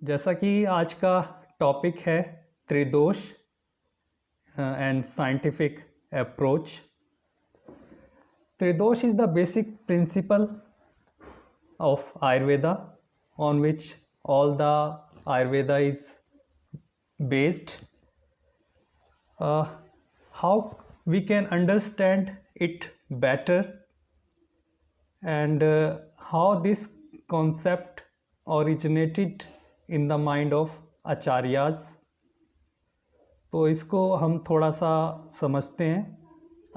जैसा कि आज का टॉपिक है tridosha and scientific approach. Tridosha is the basic principle of Ayurveda on which all the Ayurveda is based. How we can understand it better and how this concept originated in the mind of acharyas. तो इसको हम थोड़ा सा समझते हैं।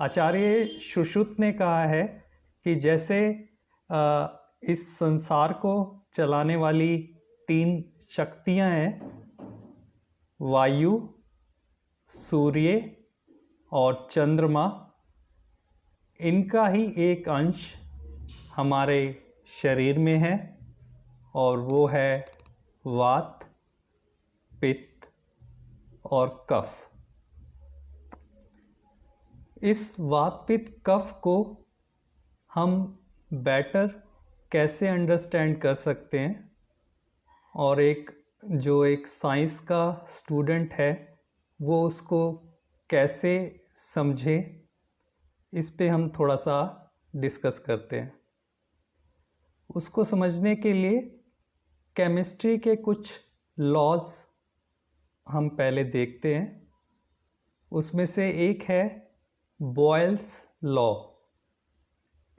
आचार्य सुश्रुत ने कहा है कि जैसे इस संसार को चलाने वाली 3 शक्तियां हैं, वायु, सूर्य और चंद्रमा, इनका ही एक अंश हमारे शरीर में है और वो है वात, पित्त और कफ। इस वात पित्त कफ को हम बेटर कैसे अंडरस्टैंड कर सकते हैं और एक साइंस का स्टूडेंट है वो उसको कैसे समझे, इस पे हम थोड़ा सा डिस्कस करते हैं। उसको समझने के लिए केमिस्ट्री के कुछ लॉज हम पहले देखते हैं। उसमें से एक है Boyle's law,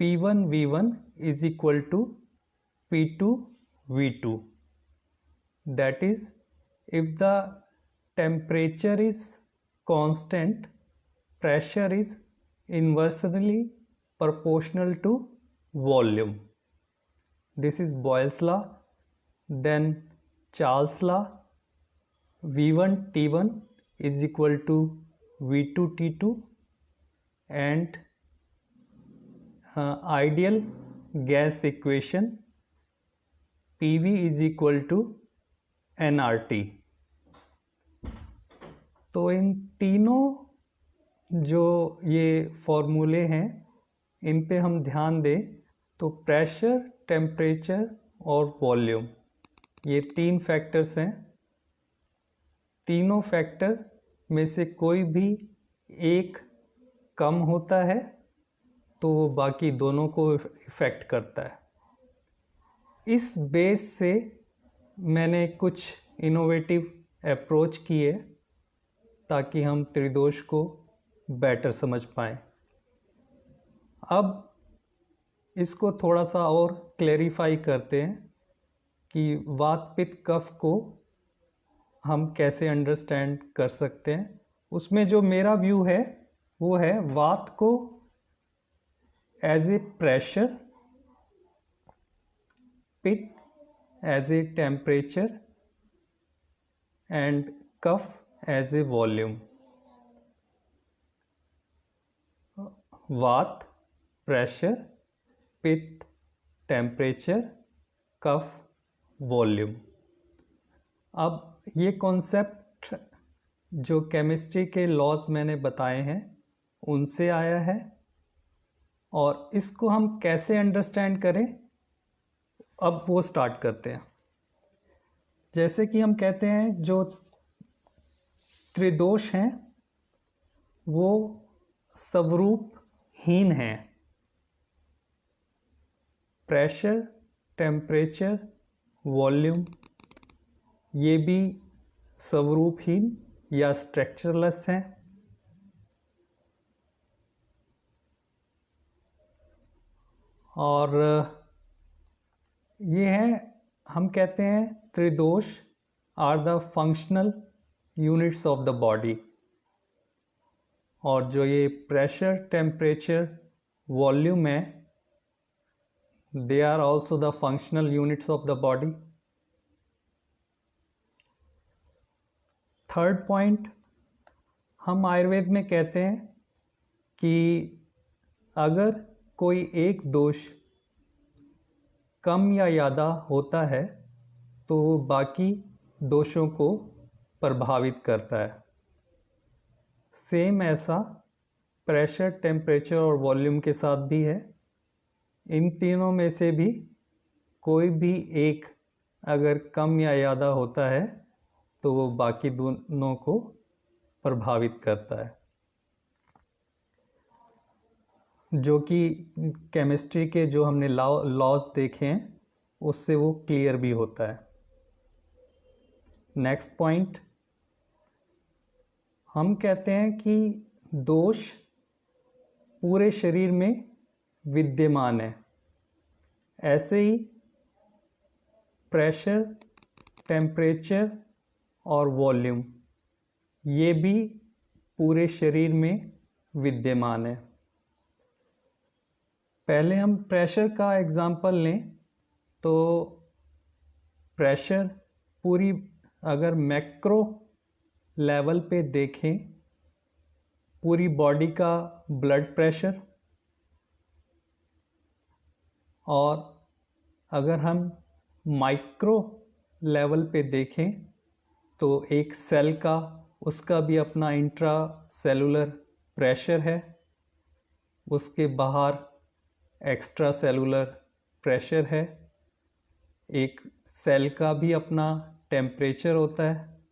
P1V1 is equal to P2V2। That is, if the temperature is constant, pressure is inversely proportional to volume. This is Boyle's law. Then Charles' law, V1T1 is equal to V2T2, and ideal gas equation PV is equal to nRT। तो इन तीनों जो ये फॉर्मूले हैं इन पे हम ध्यान दें तो प्रेशर, टेम्परेचर और वॉल्यूम, ये 3 फैक्टर्स हैं। तीनों फैक्टर में से कोई भी एक कम होता है तो वो बाकी दोनों को इफ़ेक्ट करता है। इस बेस से मैंने कुछ इनोवेटिव अप्रोच किए ताकि हम त्रिदोष को बेटर समझ पाएँ। अब इसको थोड़ा सा और क्लैरिफाई करते हैं कि वात पित्त कफ को हम कैसे अंडरस्टैंड कर सकते हैं। उसमें जो मेरा व्यू है वो है वात को as a pressure, pitta as a temperature and kapha as a volume. Vata, pressure, pitta, temperature, kapha, volume. अब ये कॉन्सेप्ट जो केमिस्ट्री के लॉज मैंने बताए हैं उनसे आया है और इसको हम कैसे अंडरस्टैंड करें अब वो स्टार्ट करते हैं। जैसे कि हम कहते हैं जो त्रिदोष हैं वो स्वरूपहीन हैं। प्रेशर, टेम्परेचर, वॉल्यूम ये भी स्वरूपहीन या स्ट्रक्चरलेस हैं। और ये है, हम कहते हैं tridosha are the functional units of the body. और जो ये प्रेशर, टेम्परेचर, वॉल्यूम है, they are also the functional units of the body. Third point, हम आयुर्वेद में कहते हैं कि अगर कोई एक दोष कम या ज़्यादा होता है तो वो बाकी दोषों को प्रभावित करता है। सेम ऐसा प्रेशर, टेम्परेचर और वॉल्यूम के साथ भी है। इन तीनों में से भी कोई भी एक अगर कम या ज़्यादा होता है तो वो बाकी दोनों को प्रभावित करता है, जो कि केमिस्ट्री के जो हमने लॉज देखे हैं उससे वो क्लियर भी होता है। नेक्स्ट पॉइंट, हम कहते हैं कि दोष पूरे शरीर में विद्यमान है। ऐसे ही प्रेशर, टेम्परेचर और वॉल्यूम ये भी पूरे शरीर में विद्यमान है। पहले हम प्रेशर का एग्जांपल लें तो प्रेशर पूरी, अगर मैक्रो लेवल पे देखें, पूरी बॉडी का ब्लड प्रेशर, और अगर हम माइक्रो लेवल पे देखें तो एक सेल का, उसका भी अपना इंट्रा सेलुलर प्रेशर है, उसके बाहर एक्स्ट्रा सेलुलर प्रेशर है, एक सेल का भी अपना टेम्परेचर होता है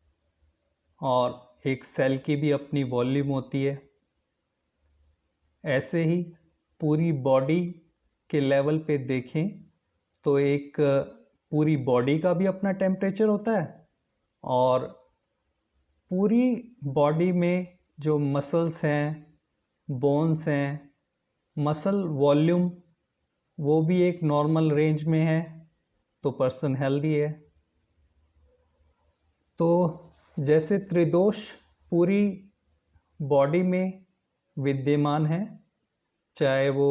और एक सेल की भी अपनी वॉल्यूम होती है। ऐसे ही पूरी बॉडी के लेवल पे देखें तो एक पूरी बॉडी का भी अपना टेम्परेचर होता है और पूरी बॉडी में जो मसल्स हैं, बोन्स हैं, मसल वॉल्यूम वो भी एक नॉर्मल रेंज में है तो पर्सन हेल्दी है। तो जैसे त्रिदोष पूरी बॉडी में विद्यमान है, चाहे वो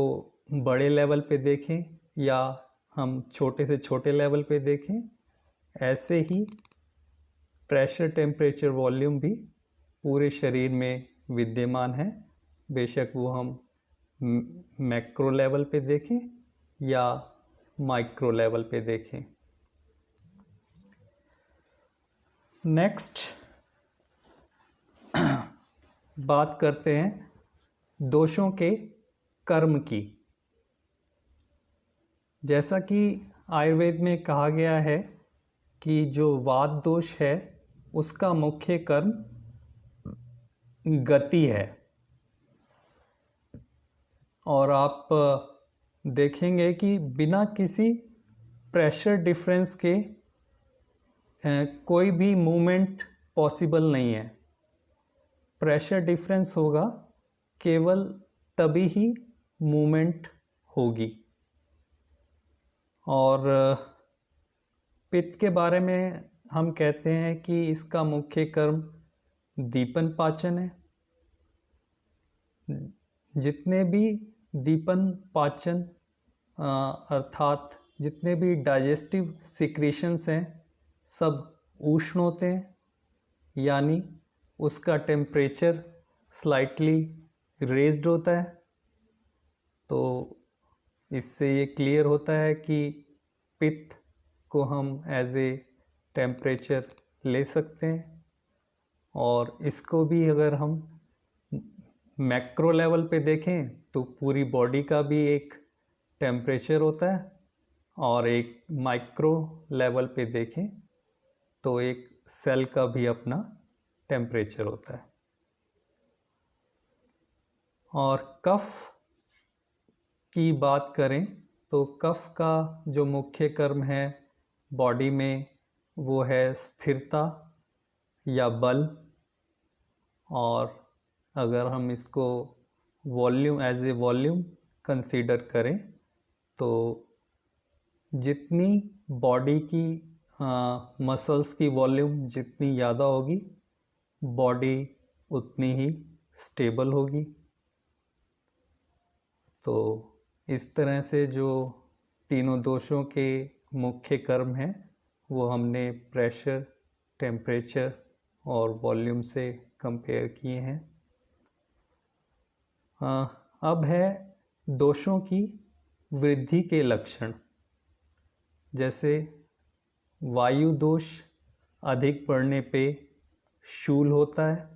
बड़े लेवल पे देखें या हम छोटे से छोटे लेवल पे देखें, ऐसे ही प्रेशर, टेम्परेचर, वॉल्यूम भी पूरे शरीर में विद्यमान है, बेशक वो हम मैक्रो लेवल पे देखें या माइक्रो लेवल पे देखें। नेक्स्ट बात करते हैं दोषों के कर्म की। जैसा कि आयुर्वेद में कहा गया है कि जो वात दोष है उसका मुख्य कर्म गति है, और आप देखेंगे कि बिना किसी प्रेशर डिफरेंस के कोई भी मूवमेंट पॉसिबल नहीं है। प्रेशर डिफरेंस होगा केवल तभी ही मूवमेंट होगी। और पित्त के बारे में हम कहते हैं कि इसका मुख्य कर्म दीपन पाचन है। जितने भी दीपन पाचन अर्थात जितने भी डाइजेस्टिव सिक्रीशंस हैं सब उष्ण होते हैं, यानी उसका टेम्परेचर स्लाइटली रेज्ड होता है। तो इससे ये क्लियर होता है कि पित्त को हम एज ए टेम्परेचर ले सकते हैं, और इसको भी अगर हम मैक्रो लेवल पे देखें तो पूरी बॉडी का भी एक टेम्परेचर होता है, और एक माइक्रो लेवल पे देखें तो एक सेल का भी अपना टेम्परेचर होता है। और कफ की बात करें तो कफ का जो मुख्य कर्म है बॉडी में वो है स्थिरता या बल, और अगर हम इसको volume as a volume consider करें तो जितनी बॉडी की मसल्स की वॉल्यूम जितनी ज़्यादा होगी बॉडी उतनी ही स्टेबल होगी। तो इस तरह से जो तीनों दोषों के मुख्य कर्म हैं वो हमने प्रेशर, टेम्परेचर और वॉल्यूम से कंपेयर किए हैं। अब है दोषों की वृद्धि के लक्षण। जैसे वायु दोष अधिक बढ़ने पे शूल होता है,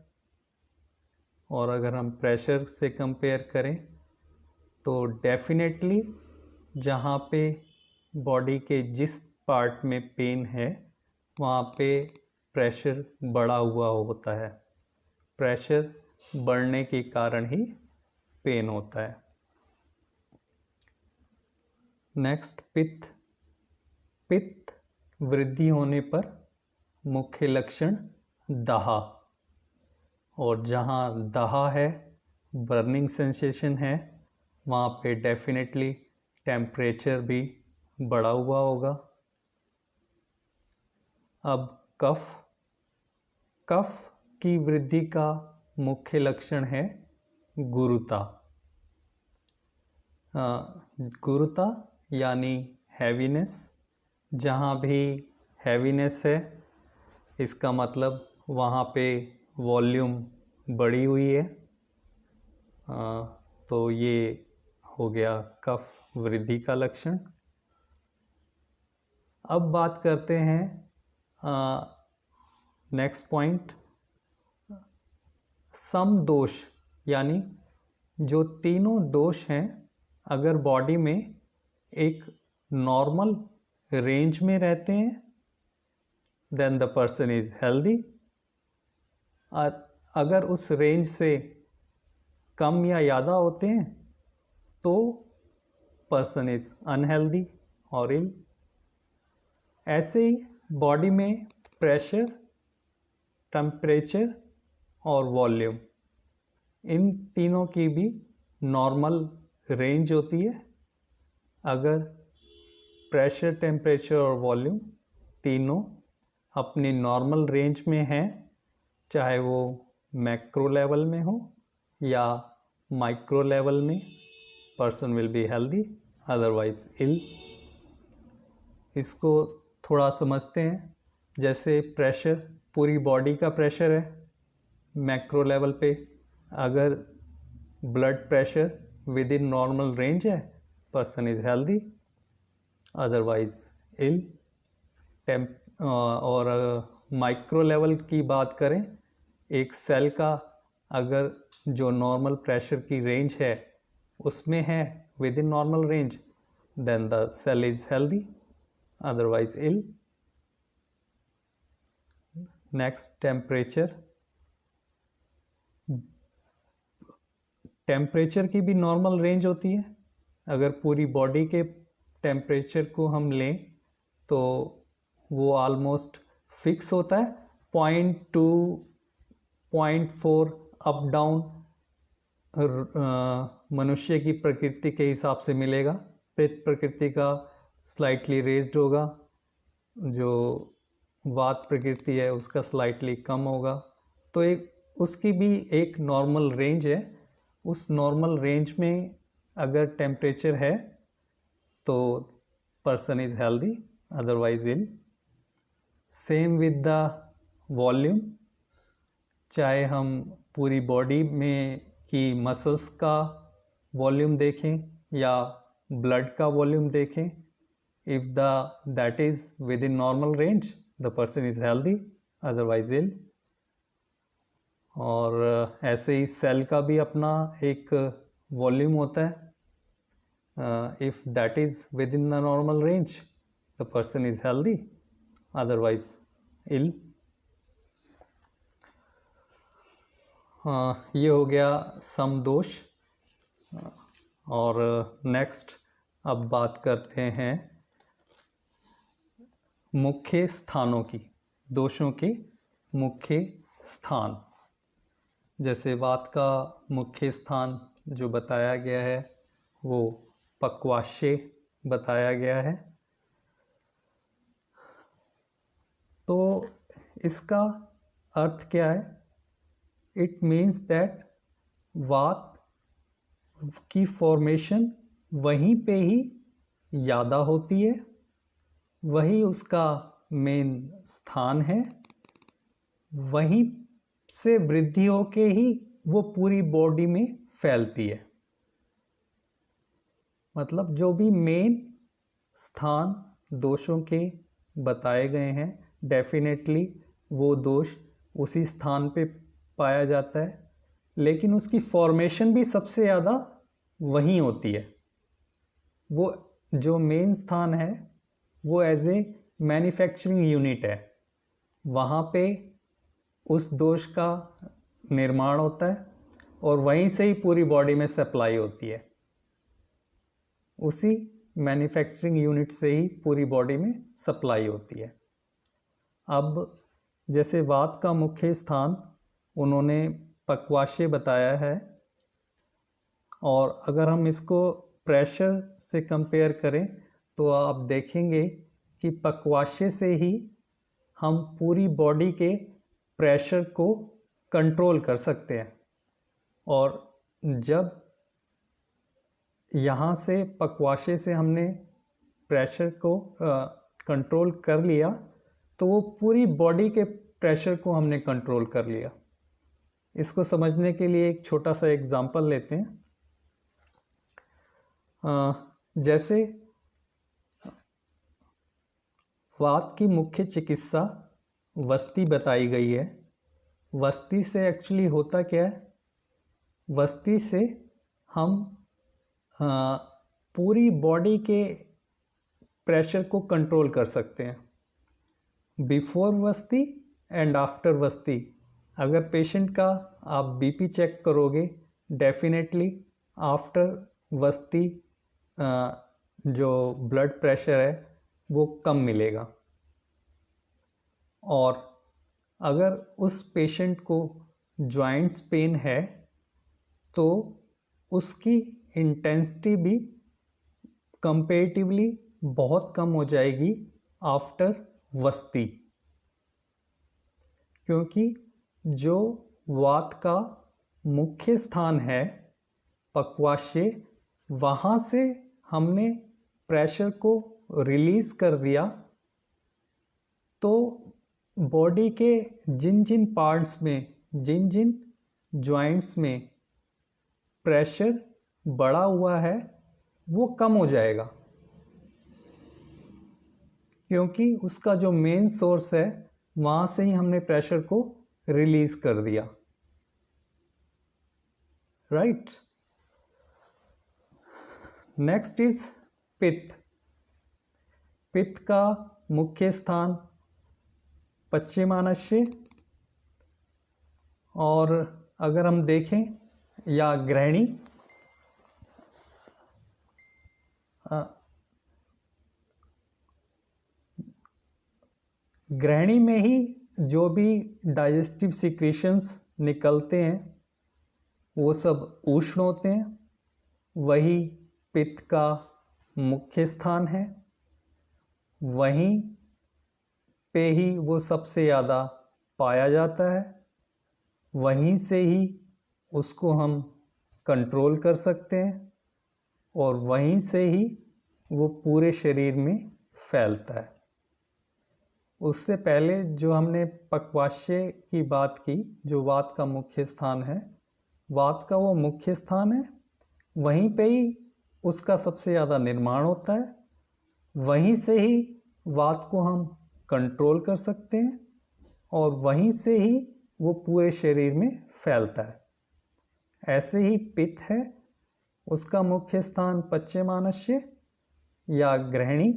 और अगर हम प्रेशर से कंपेयर करें तो डेफिनेटली जहाँ पे बॉडी के जिस पार्ट में पेन है वहाँ पे प्रेशर बढ़ा हुआ होता है। प्रेशर बढ़ने के कारण ही पेन होता है। नेक्स्ट, पित्त। पित्त वृद्धि होने पर मुख्य लक्षण दाह, और जहाँ दाह है, बर्निंग सेंसेशन है, वहाँ पे डेफिनेटली टेम्परेचर भी बढ़ा हुआ होगा। अब कफ। कफ की वृद्धि का मुख्य लक्षण है गुरुता। गुरुता यानी हैवीनेस। जहाँ भी हैवीनेस है, इसका मतलब वहाँ पे वॉल्यूम बढ़ी हुई है। तो ये हो गया कफ वृद्धि का लक्षण। अब बात करते हैं नेक्स्ट पॉइंट, सम दोष, यानी जो तीनों दोष हैं अगर बॉडी में एक नॉर्मल रेंज में रहते हैं, then the person is healthy. अगर उस रेंज से कम या ज़्यादा होते हैं तो पर्सन इज अनहेल्दी और इल। ऐसे ही बॉडी में प्रेशर, टेम्परेचर और वॉल्यूम, इन तीनों की भी नॉर्मल रेंज होती है। अगर प्रेशर, टेम्परेचर और वॉल्यूम तीनों अपनी नॉर्मल रेंज में हैं, चाहे वो मैक्रो लेवल में हो या माइक्रो लेवल में, person will be healthy, otherwise ill. इसको थोड़ा समझते हैं। जैसे प्रेशर, पूरी बॉडी का प्रेशर है मैक्रो लेवल पे, अगर blood pressure with in normal range है, person is healthy, otherwise ill. और माइक्रो लेवल की बात करें, एक सेल का अगर जो नॉर्मल प्रेशर की रेंज है उसमें है within normal range, then the cell is healthy, otherwise ill. Next, temperature. Temperature की भी नॉर्मल रेंज होती है। अगर पूरी बॉडी के टेम्परेचर को हम लें तो वो ऑलमोस्ट फिक्स होता है, 0.2 0.4 अप डाउन मनुष्य की प्रकृति के हिसाब से मिलेगा। पित्त प्रकृति का स्लाइटली रेज्ड होगा, जो वात प्रकृति है उसका स्लाइटली कम होगा। तो एक उसकी भी एक नॉर्मल रेंज है। उस नॉर्मल रेंज में अगर टेम्परेचर है तो person is healthy, otherwise ill. Same with the volume. चाहे हम पूरी बॉडी में की मसल्स का वॉल्यूम देखें या ब्लड का वॉल्यूम देखें, if that is within normal range, the person is healthy, otherwise ill. और ऐसे ही सेल का भी अपना एक वॉल्यूम होता है। If that is within the normal range, the person is healthy, otherwise ill. ये हो गया समदोष। और नेक्स्ट अब बात करते हैं मुख्य स्थानों की, दोषों के मुख्य स्थान। जैसे वात का मुख्य स्थान जो बताया गया है वो पक्वाशय बताया गया है। तो इसका अर्थ क्या है? इट मीन्स दैट वात की फॉर्मेशन वहीं पे ही ज़्यादा होती है, वही उसका मेन स्थान है, वहीं से वृद्धि होके ही वो पूरी बॉडी में फैलती है। मतलब जो भी मेन स्थान दोषों के बताए गए हैं, डेफिनेटली वो दोष उसी स्थान पे पाया जाता है, लेकिन उसकी फॉर्मेशन भी सबसे ज़्यादा वहीं होती है। वो जो मेन स्थान है वो एज ए मैन्युफैक्चरिंग यूनिट है, वहाँ पे उस दोष का निर्माण होता है और वहीं से ही पूरी बॉडी में सप्लाई होती है, उसी मैन्युफैक्चरिंग यूनिट से ही पूरी बॉडी में सप्लाई होती है। अब जैसे वात का मुख्य स्थान उन्होंने पक्वाशय बताया है, और अगर हम इसको प्रेशर से कंपेयर करें तो आप देखेंगे कि पक्वाशय से ही हम पूरी बॉडी के प्रेशर को कंट्रोल कर सकते हैं। और जब यहाँ से पक्वाशय से हमने प्रेशर को कंट्रोल कर लिया तो वो पूरी बॉडी के प्रेशर को हमने कंट्रोल कर लिया। इसको समझने के लिए एक छोटा सा एग्जांपल लेते हैं। जैसे वात की मुख्य चिकित्सा वस्ती बताई गई है। वस्ती से एक्चुअली होता क्या है, वस्ती से हम पूरी बॉडी के प्रेशर को कंट्रोल कर सकते हैं, बिफोर वस्ती एंड आफ्टर वस्ती। अगर पेशेंट का आप बीपी चेक करोगे, डेफिनेटली आफ्टर वस्ती जो ब्लड प्रेशर है वो कम मिलेगा। और अगर उस पेशेंट को जॉइंट्स पेन है तो उसकी इंटेंसिटी भी कंपेरेटिवली बहुत कम हो जाएगी आफ्टर वस्ती, क्योंकि जो वात का मुख्य स्थान है पक्वाशय, वहाँ से हमने प्रेशर को रिलीज कर दिया, तो बॉडी के जिन जिन पार्ट्स में, जिन जिन जॉइंट्स में प्रेशर बढ़ा हुआ है वो कम हो जाएगा, क्योंकि उसका जो मेन सोर्स है वहाँ से ही हमने प्रेशर को रिलीज कर दिया। राइट। नेक्स्ट इज पित्त। पित्त का मुख्य स्थान पश्चिमानस्य, और अगर हम देखें या ग्रहणी, ग्रहणी में ही जो भी डाइजेस्टिव सिक्रीशंस निकलते हैं वो सब उष्ण होते हैं, वही पित्त का मुख्य स्थान है, वहीं पे ही वो सबसे ज़्यादा पाया जाता है, वहीं से ही उसको हम कंट्रोल कर सकते हैं और वहीं से ही वो पूरे शरीर में फैलता है। उससे पहले जो हमने पक्वाशय की बात की, जो वात का मुख्य स्थान है, वात का वो मुख्य स्थान है, वहीं पे ही उसका सबसे ज़्यादा निर्माण होता है, वहीं से ही वात को हम कंट्रोल कर सकते हैं और वहीं से ही वो पूरे शरीर में फैलता है। ऐसे ही पित्त है, उसका मुख्य स्थान पश्चिमानस्य या ग्रहणी,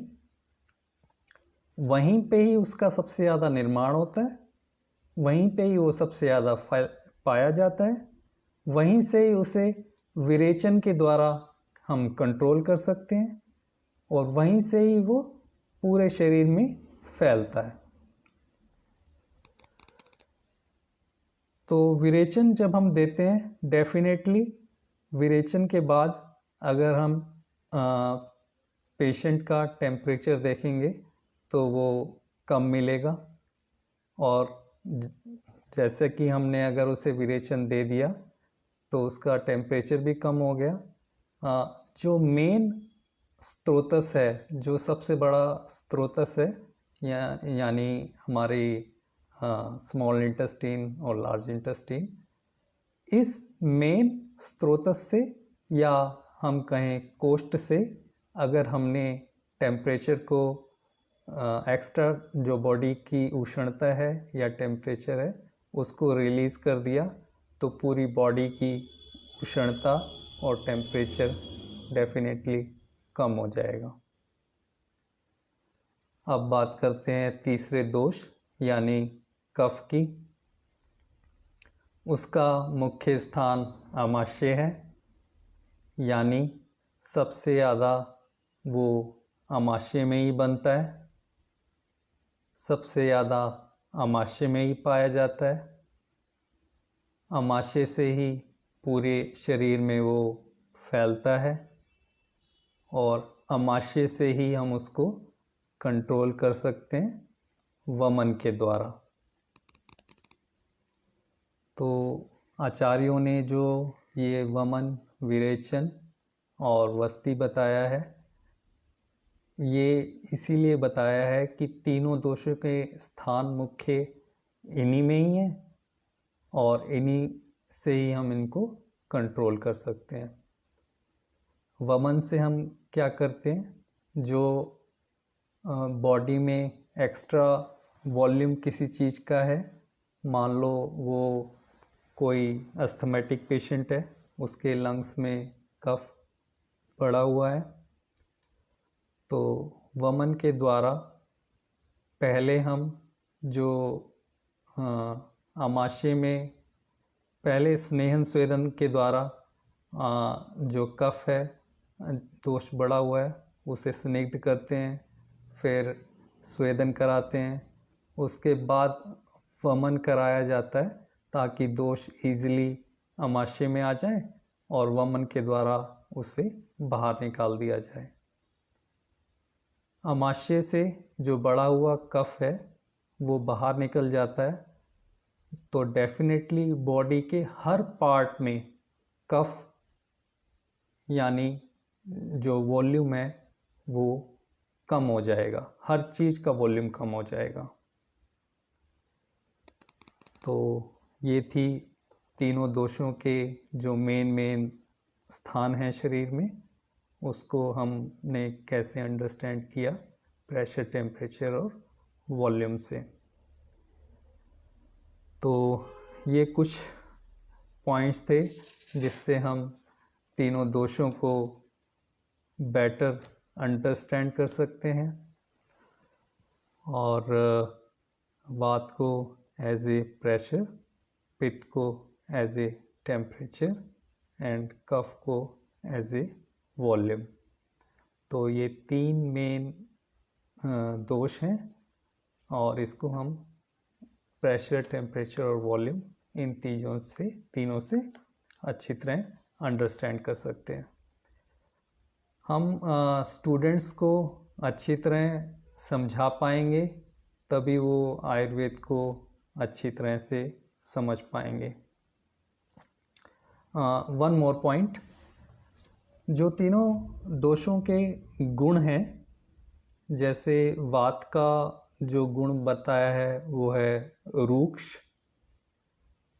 वहीं पे ही उसका सबसे ज़्यादा निर्माण होता है, वहीं पे ही वो सबसे ज़्यादा पाया जाता है, वहीं से ही उसे विरेचन के द्वारा हम कंट्रोल कर सकते हैं और वहीं से ही वो पूरे शरीर में फैलता है। तो विरेचन जब हम देते हैं, डेफिनेटली विरेचन के बाद अगर हम पेशेंट का टेम्परेचर देखेंगे तो वो कम मिलेगा, और जैसे कि हमने अगर उसे विरेचन दे दिया तो उसका टेम्परेचर भी कम हो गया। जो मेन स्रोतस है, जो सबसे बड़ा स्रोतस है, यानी हमारी स्मॉल इंटेस्टाइन और लार्ज इंटेस्टाइन, इस मेन स्रोतस से या हम कहें कोष्ठ से अगर हमने टेम्परेचर को एक्स्ट्रा जो बॉडी की उष्णता है या टेम्परेचर है उसको रिलीज़ कर दिया तो पूरी बॉडी की उष्णता और टेम्परेचर डेफिनेटली कम हो जाएगा। अब बात करते हैं तीसरे दोष यानी कफ की। उसका मुख्य स्थान आमाशय है, यानी सबसे ज़्यादा वो आमाशय में ही बनता है, सबसे ज़्यादा आमाशय में ही पाया जाता है। आमाशय से ही पूरे शरीर में वो फैलता है और आमाशय से ही हम उसको कंट्रोल कर सकते हैं वमन के द्वारा। तो आचार्यों ने जो ये वमन, विरेचन और वस्ति बताया है, ये इसीलिए बताया है कि तीनों दोषों के स्थान मुख्य इन्हीं में ही हैं और इन्हीं से ही हम इनको कंट्रोल कर सकते हैं। वमन से हम क्या करते हैं, जो बॉडी में एक्स्ट्रा वॉल्यूम किसी चीज़ का है, मान लो वो कोई अस्थमेटिक पेशेंट है, उसके लंग्स में कफ पड़ा हुआ है, तो वमन के द्वारा पहले हम जो आमाशय में पहले स्नेहन स्वेदन के द्वारा जो कफ है, दोष बढ़ा हुआ है, उसे स्निग्ध करते हैं, फिर स्वेदन कराते हैं, उसके बाद वमन कराया जाता है ताकि दोष ईजिली आमाशय में आ जाए और वमन के द्वारा उसे बाहर निकाल दिया जाए। आमाशय से जो बढ़ा हुआ कफ है वो बाहर निकल जाता है, तो डेफिनेटली बॉडी के हर पार्ट में कफ यानी जो वॉल्यूम है वो कम हो जाएगा, हर चीज़ का वॉल्यूम कम हो जाएगा। तो ये थी तीनों दोषों के जो मेन स्थान हैं शरीर में, उसको हमने कैसे अंडरस्टैंड किया प्रेशर, टेम्परेचर और वॉल्यूम से। तो ये कुछ पॉइंट्स थे जिससे हम तीनों दोषों को बेटर अंडरस्टैंड कर सकते हैं और वात को एज ए प्रेशर, पित्त को एज ए टेम्परेचर एंड कफ को एज ए वॉल्यूम। तो ये तीन मेन दोष हैं और इसको हम प्रेशर, टेम्परेचर और वॉल्यूम इन तीनों से अच्छी तरह अंडरस्टैंड कर सकते हैं। हम स्टूडेंट्स को अच्छी तरह समझा पाएंगे तभी वो आयुर्वेद को अच्छी तरह से समझ पाएंगे। वन मोर पॉइंट, जो तीनों दोषों के गुण हैं, जैसे वात का जो गुण बताया है वो है रूक्ष,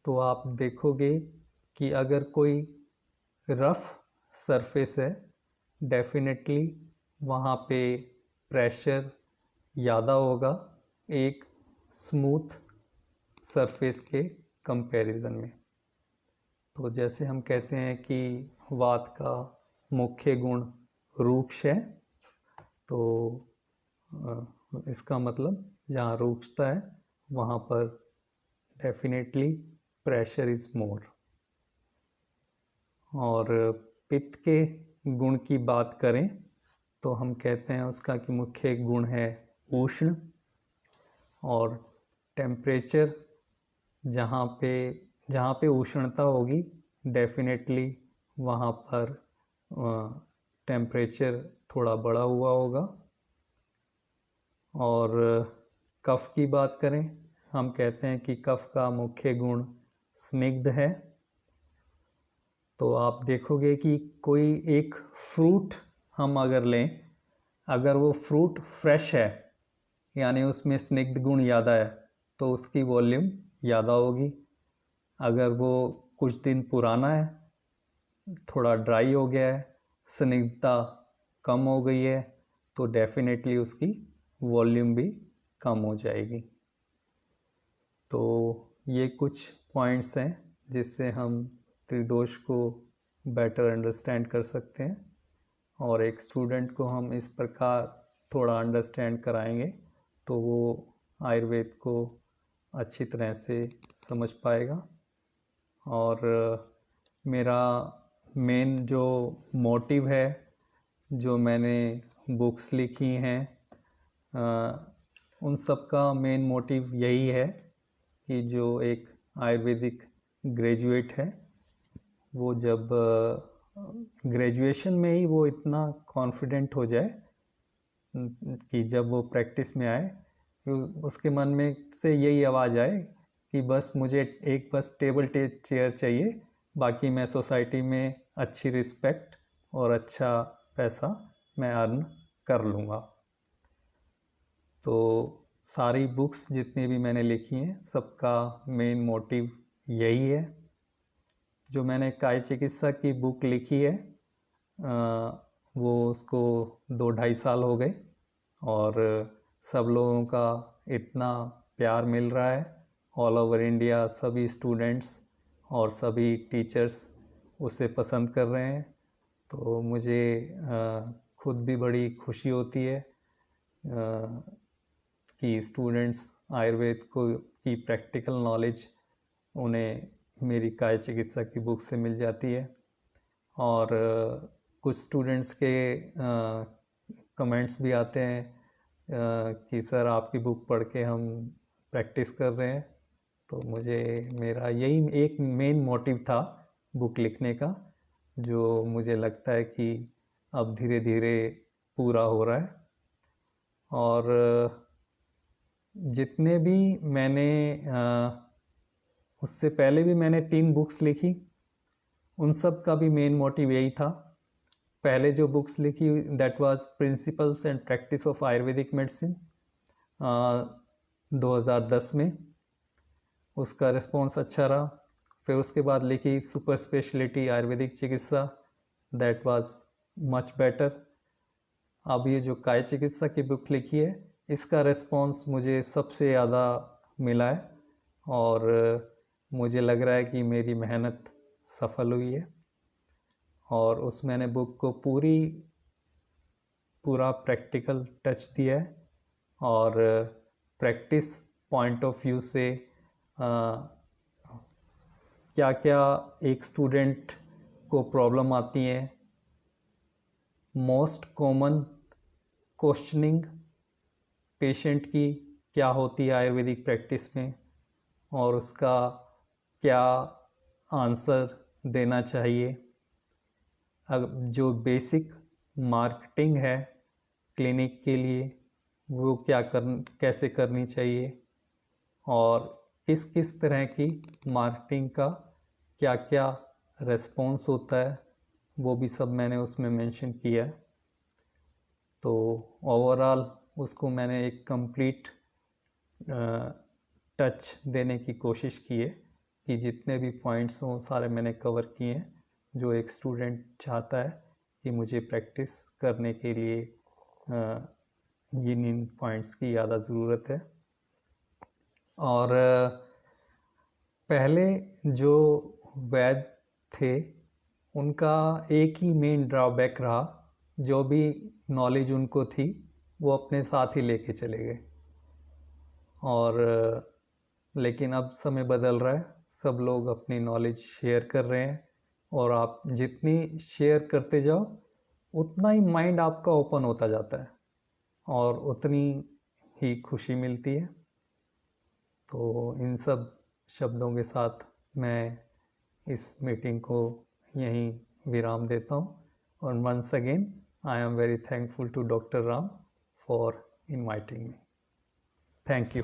तो आप देखोगे कि अगर कोई रफ सरफेस है डेफिनेटली वहाँ पे प्रेशर ज़्यादा होगा एक स्मूथ सरफेस के कंपैरिजन में। तो जैसे हम कहते हैं कि वात का मुख्य गुण रूक्ष है, तो इसका मतलब जहाँ रूक्षता है वहाँ पर डेफिनेटली प्रेशर इज़ मोर। और पित्त के गुण की बात करें तो हम कहते हैं उसका कि मुख्य गुण है उष्ण, और टेम्परेचर जहाँ पे उष्णता होगी डेफिनेटली वहाँ पर टेम्परेचर थोड़ा बढ़ा हुआ होगा। और कफ की बात करें, हम कहते हैं कि कफ का मुख्य गुण स्निग्ध है। तो आप देखोगे कि कोई एक फ्रूट हम अगर लें, अगर वो फ्रूट फ्रेश है यानी उसमें स्निग्ध गुण ज़्यादा है तो उसकी वॉल्यूम ज़्यादा होगी। अगर वो कुछ दिन पुराना है, थोड़ा ड्राई हो गया है, स्निग्धता कम हो गई है, तो डेफिनेटली उसकी वॉल्यूम भी कम हो जाएगी। तो ये कुछ पॉइंट्स हैं जिससे हम त्रिदोष को बेटर अंडरस्टैंड कर सकते हैं और एक स्टूडेंट को हम इस प्रकार थोड़ा अंडरस्टैंड कराएंगे तो वो आयुर्वेद को अच्छी तरह से समझ पाएगा। और मेरा मेन जो मोटिव है, जो मैंने बुक्स लिखी हैं, उन सब का मेन मोटिव यही है कि जो एक आयुर्वेदिक ग्रेजुएट है वो जब ग्रेजुएशन में ही वो इतना कॉन्फिडेंट हो जाए कि जब वो प्रैक्टिस में आए तो उसके मन में से यही आवाज़ आए कि बस मुझे एक बस टेबल चेयर चाहिए, बाकी मैं सोसाइटी में अच्छी रिस्पेक्ट और अच्छा पैसा मैं अर्न कर लूँगा। तो सारी बुक्स जितनी भी मैंने लिखी हैं सबका मेन मोटिव यही है। जो मैंने काय चिकित्सा की बुक लिखी है वो उसको 2-2.5 साल हो गए और सब लोगों का इतना प्यार मिल रहा है ऑल ओवर इंडिया, सभी स्टूडेंट्स और सभी टीचर्स उसे पसंद कर रहे हैं। तो मुझे खुद भी बड़ी खुशी होती है कि स्टूडेंट्स आयुर्वेद को की प्रैक्टिकल नॉलेज उन्हें मेरी काय चिकित्सा की बुक से मिल जाती है। और कुछ स्टूडेंट्स के कमेंट्स भी आते हैं कि सर आपकी बुक पढ़ के हम प्रैक्टिस कर रहे हैं। तो मुझे मेरा यही एक मेन मोटिव था बुक लिखने का, जो मुझे लगता है कि अब धीरे धीरे पूरा हो रहा है। और जितने भी मैंने उससे पहले भी मैंने 3 बुक्स लिखी, उन सब का भी मेन मोटिव यही था। पहले जो बुक्स लिखी that was principles and practice of Ayurvedic medicine 2010 में, उसका रिस्पॉन्स अच्छा रहा। फिर उसके बाद लिखी सुपर स्पेशलिटी आयुर्वेदिक चिकित्सा, दैट वाज मच बेटर। अब ये जो काय चिकित्सा की बुक लिखी है इसका रिस्पॉन्स मुझे सबसे ज़्यादा मिला है और मुझे लग रहा है कि मेरी मेहनत सफल हुई है। और उस मैंने बुक को पूरा प्रैक्टिकल टच दिया है और प्रैक्टिस पॉइंट ऑफ व्यू से क्या क्या एक स्टूडेंट को प्रॉब्लम आती है, मोस्ट कॉमन क्वेश्चनिंग पेशेंट की क्या होती है आयुर्वेदिक प्रैक्टिस में और उसका क्या आंसर देना चाहिए, जो बेसिक मार्केटिंग है क्लिनिक के लिए वो कैसे करनी चाहिए और किस किस तरह की मार्केटिंग का क्या क्या रेस्पॉन्स होता है, वो भी सब मैंने उसमें मेंशन किया है। तो ओवरऑल उसको मैंने एक कंप्लीट टच देने की कोशिश की है कि जितने भी पॉइंट्स हों सारे मैंने कवर किए हैं, जो एक स्टूडेंट चाहता है कि मुझे प्रैक्टिस करने के लिए इन पॉइंट्स की ज़्यादा ज़रूरत है। और पहले जो वैद्य थे उनका एक ही मेन ड्रॉबैक रहा, जो भी नॉलेज उनको थी वो अपने साथ ही लेके चले गए। और लेकिन अब समय बदल रहा है, सब लोग अपनी नॉलेज शेयर कर रहे हैं और आप जितनी शेयर करते जाओ उतना ही माइंड आपका ओपन होता जाता है और उतनी ही खुशी मिलती है। तो इन सब शब्दों के साथ मैं इस मीटिंग को यहीं विराम देता हूँ और once again I am very thankful to doctor Ram for inviting me. Thank you.